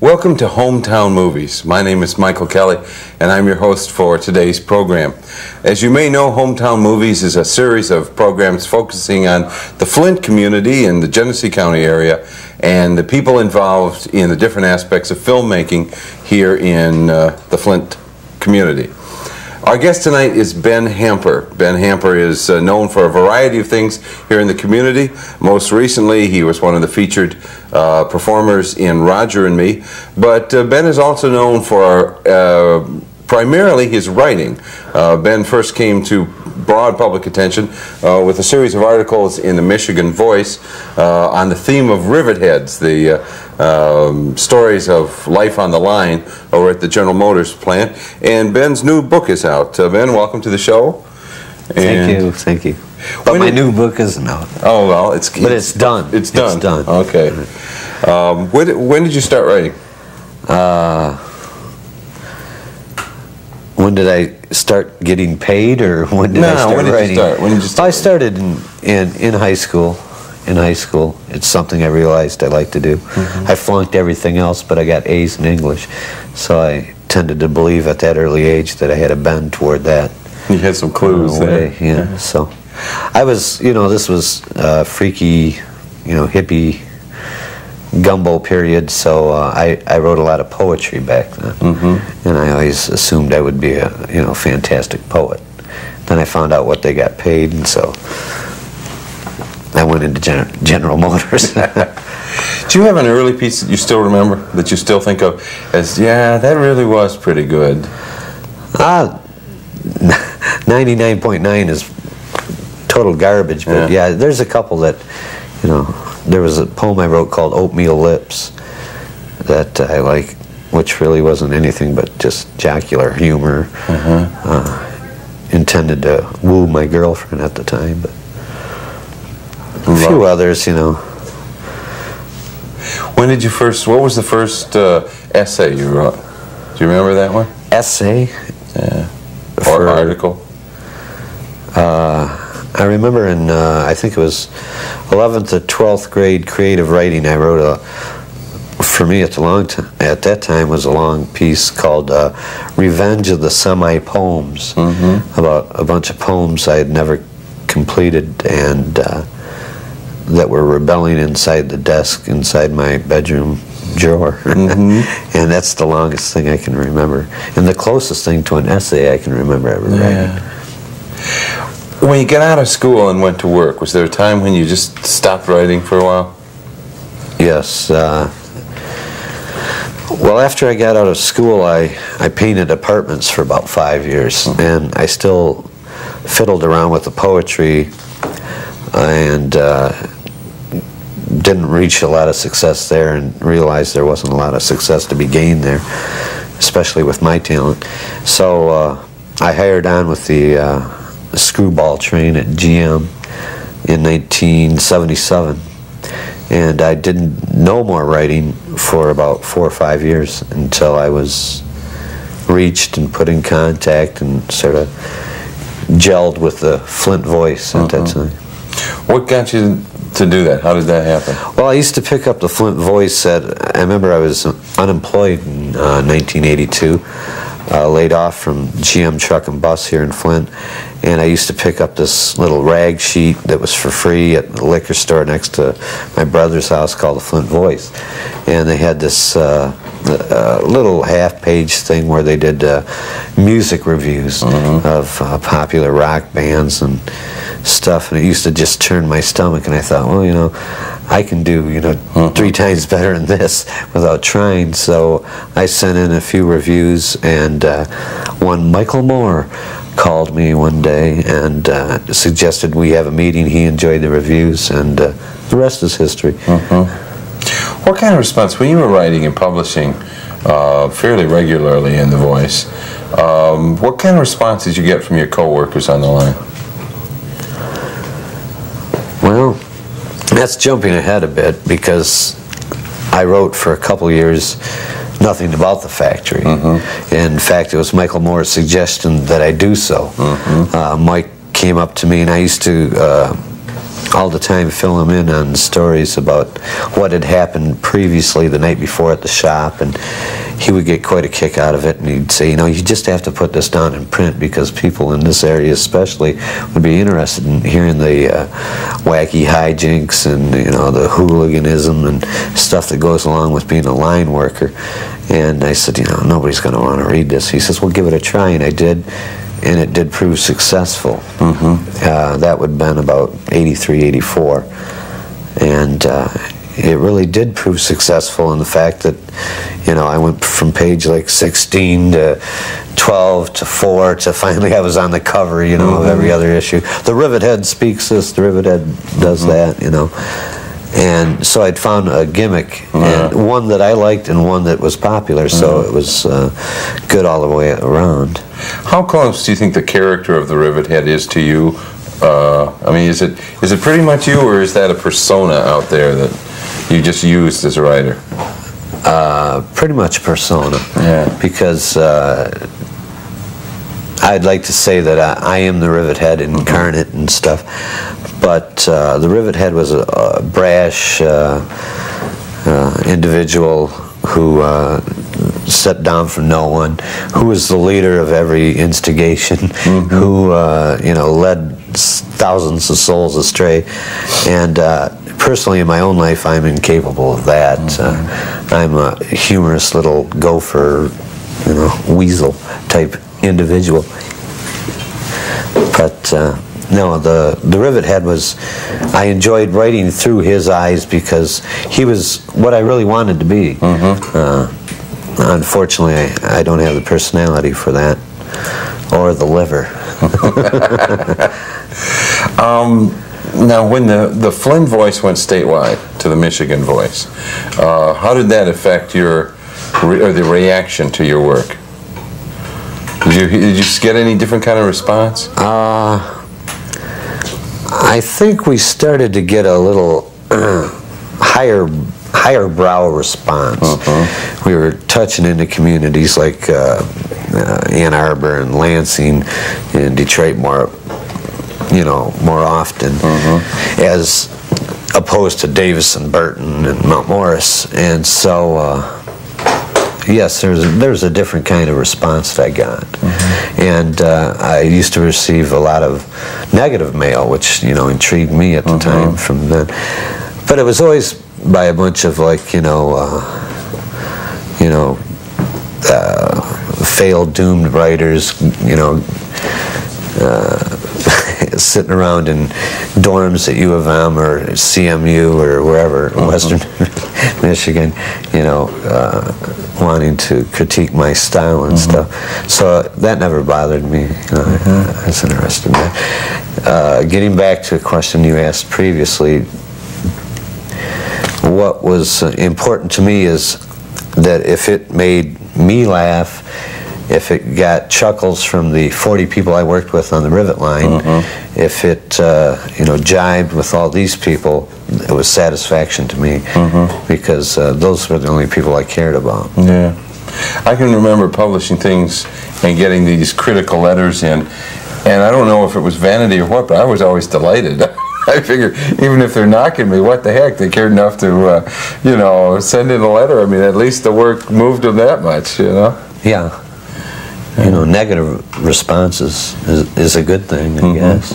Welcome to Hometown Movies. My name is Michael Kelly, and I'm your host for today's program. As you may know, Hometown Movies is a series of programs focusing on the Flint community in the Genesee County area and the people involved in the different aspects of filmmaking here in the Flint community. Our guest tonight is Ben Hamper. Ben Hamper is known for a variety of things here in the community. Most recently, he was one of the featured performers in Roger and Me. But Ben is also known for primarily his writing. Ben first came to broad public attention with a series of articles in the Michigan Voice on the theme of rivet heads, the stories of life on the line over at the General Motors plant. And Ben's new book is out. Ben, welcome to the show. Thank you. But my new book isn't out. Oh, well, it's done. It's done. It's done. Okay. When did you start writing? When did I start getting paid, or when did I start writing? When did you start? I started in high school. In high school, it's something I realized I like to do. I flunked everything else, but I got A's in English, so I tended to believe at that early age that I had a bend toward that. You had some clues there. Yeah. So I was, this was freaky, hippie gumbo period, so I wrote a lot of poetry back then, and I always assumed I would be a fantastic poet. Then I found out what they got paid, and so I went into General Motors. Do you have an early piece that you still remember, that you still think of as, yeah, that really was pretty good? 99.9 is total garbage, but yeah, there's a couple that, there was a poem I wrote called Oatmeal Lips that I like, which really wasn't anything but just jocular humor, intended to woo my girlfriend at the time, but a few others, When did you what was the first essay you wrote? Do you remember that one? Essay? Yeah. Or article? I remember in, I think it was 11th or 12th grade creative writing, I wrote for me at that time was a long piece called Revenge of the Semi-Poems, about a bunch of poems I had never completed and that were rebelling inside the desk inside my bedroom drawer. And that's the longest thing I can remember, and the closest thing to an essay I can remember ever writing. When you got out of school and went to work, was there a time when you just stopped writing for a while? Yes. Well, after I got out of school, I painted apartments for about 5 years, and I still fiddled around with the poetry and didn't reach a lot of success there, and realized there wasn't a lot of success to be gained there, especially with my talent. So I hired on with the screwball train at GM in 1977, and I did no more writing for about 4 or 5 years until I was reached and put in contact and sort of gelled with the Flint Voice at that time. What got you to do that? How did that happen? Well, I used to pick up the Flint Voice I remember I was unemployed in 1982, laid off from GM Truck and Bus here in Flint, and I used to pick up this little rag sheet that was for free at the liquor store next to my brother's house called the Flint Voice, and they had this little half-page thing where they did music reviews of popular rock bands and stuff, and it used to just turn my stomach, and I thought, well, I can do 3 times better than this without trying. So I sent in a few reviews, and one Michael Moore called me one day and suggested we have a meeting. He enjoyed the reviews, and the rest is history. What kind of response, when you were writing and publishing fairly regularly in The Voice, what kind of response did you get from your co-workers on the line? Well, that's jumping ahead a bit, because I wrote for a couple years nothing about the factory. In fact, it was Michael Moore's suggestion that I do so. Mike came up to me, and I used to all the time fill him in on stories about what had happened previously the night before at the shop, and he would get quite a kick out of it, and he'd say, you know, you just have to put this down in print because people in this area especially would be interested in hearing the wacky hijinks and, you know, the hooliganism and stuff that goes along with being a line worker. And I said, you know, nobody's going to want to read this. He says, well, give it a try, and I did. And it did prove successful. That would have been about 83, 84. And it really did prove successful in the fact that, you know, I went from page like 16 to 12 to 4 to finally I was on the cover, you know, of every other issue. The Rivet Head speaks this, the Rivet Head does that, you know. And so I'd found a gimmick, and one that I liked and one that was popular, so it was good all the way around. How close do you think the character of the Rivet Head is to you? I mean, is it pretty much you, or is that a persona out there that you just used as a writer? Pretty much persona. Yeah. Because I'd like to say that I am the Rivet Head incarnate and stuff, but the Rivet Head was a brash individual who stepped down from no one, who was the leader of every instigation, who you know, led thousands of souls astray, and personally in my own life I'm incapable of that. I'm a humorous little gopher, you know, weasel type individual. But no, the Rivet Head was, I enjoyed writing through his eyes because he was what I really wanted to be. Unfortunately, I don't have the personality for that, or the liver. Now, when the Flint Voice went statewide to the Michigan Voice, how did that affect your, or the reaction to your work? Did you get any different kind of response? I think we started to get a little higher brow response. We were touching into communities like Ann Arbor and Lansing and Detroit more, you know, more often, as opposed to Davis and Burton and Mount Morris. And so yes, there's a different kind of response that I got. And I used to receive a lot of negative mail, which, you know, intrigued me at the time from then. But it was always by a bunch of, like, you know, failed, doomed writers, you know, sitting around in dorms at U of M or CMU or wherever, Western Michigan, you know, wanting to critique my style and stuff. So that never bothered me. You know, I was interested in that. Getting back to a question you asked previously, what was important to me is that if it made me laugh, if it got chuckles from the 40 people I worked with on the Rivet line, if it you know, jibed with all these people, it was satisfaction to me, because those were the only people I cared about. Yeah. I can remember publishing things and getting these critical letters in, and I don't know if it was vanity or what, but I was always delighted. I figure, even if they're knocking me, what the heck, they cared enough to, you know, send in a letter. I mean, at least the work moved them that much, you know? Yeah. You know, negative response is a good thing, I guess.